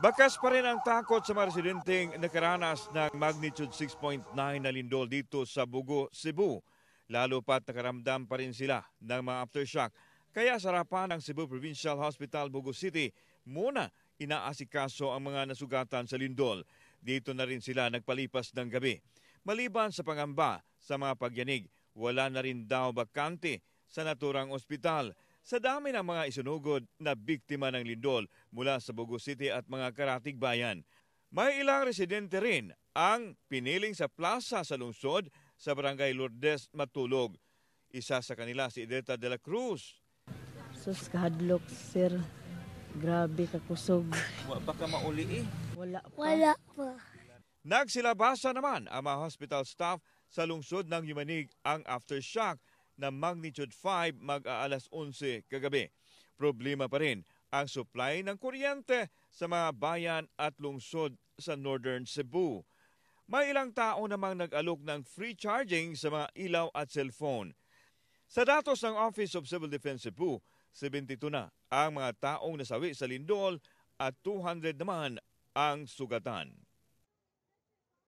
Bakas pa rin ang takot sa mga residenteng nakaranas ng magnitude 6.9 na lindol dito sa Bugo, Cebu. Lalo pat nakaramdam pa rin sila ng mga aftershock. Kaya sa harapan ng Cebu Provincial Hospital, Bugo City, muna inaasikaso ang mga nasugatan sa lindol. Dito na rin sila nagpalipas ng gabi. Maliban sa pangamba sa mga pagyanig, wala na rin daw bakante sa naturang ospital. Sa dami ng mga isunugod na biktima ng lindol mula sa Bugo City at mga karatig bayan, may ilang residente rin ang piniling sa plaza sa lungsod sa Barangay Lourdes matulog. Isa sa kanila si Edeta de la Cruz. Sus, kahadlok, sir. Grabe kakusog. Baka mauli eh. Wala pa. Nagsilabasa naman ang mga hospital staff sa lungsod ng yumanig ang aftershock na magnitude 5 mag-aalas 11 kagabi. Problema pa rin ang supply ng kuryente sa mga bayan at lungsod sa Northern Cebu. May ilang tao namang nag-alok ng free charging sa mga ilaw at cellphone. Sa datos ng Office of Civil Defense Cebu, 72 na ang mga taong nasawi sa lindol at 200 naman ang sugatan.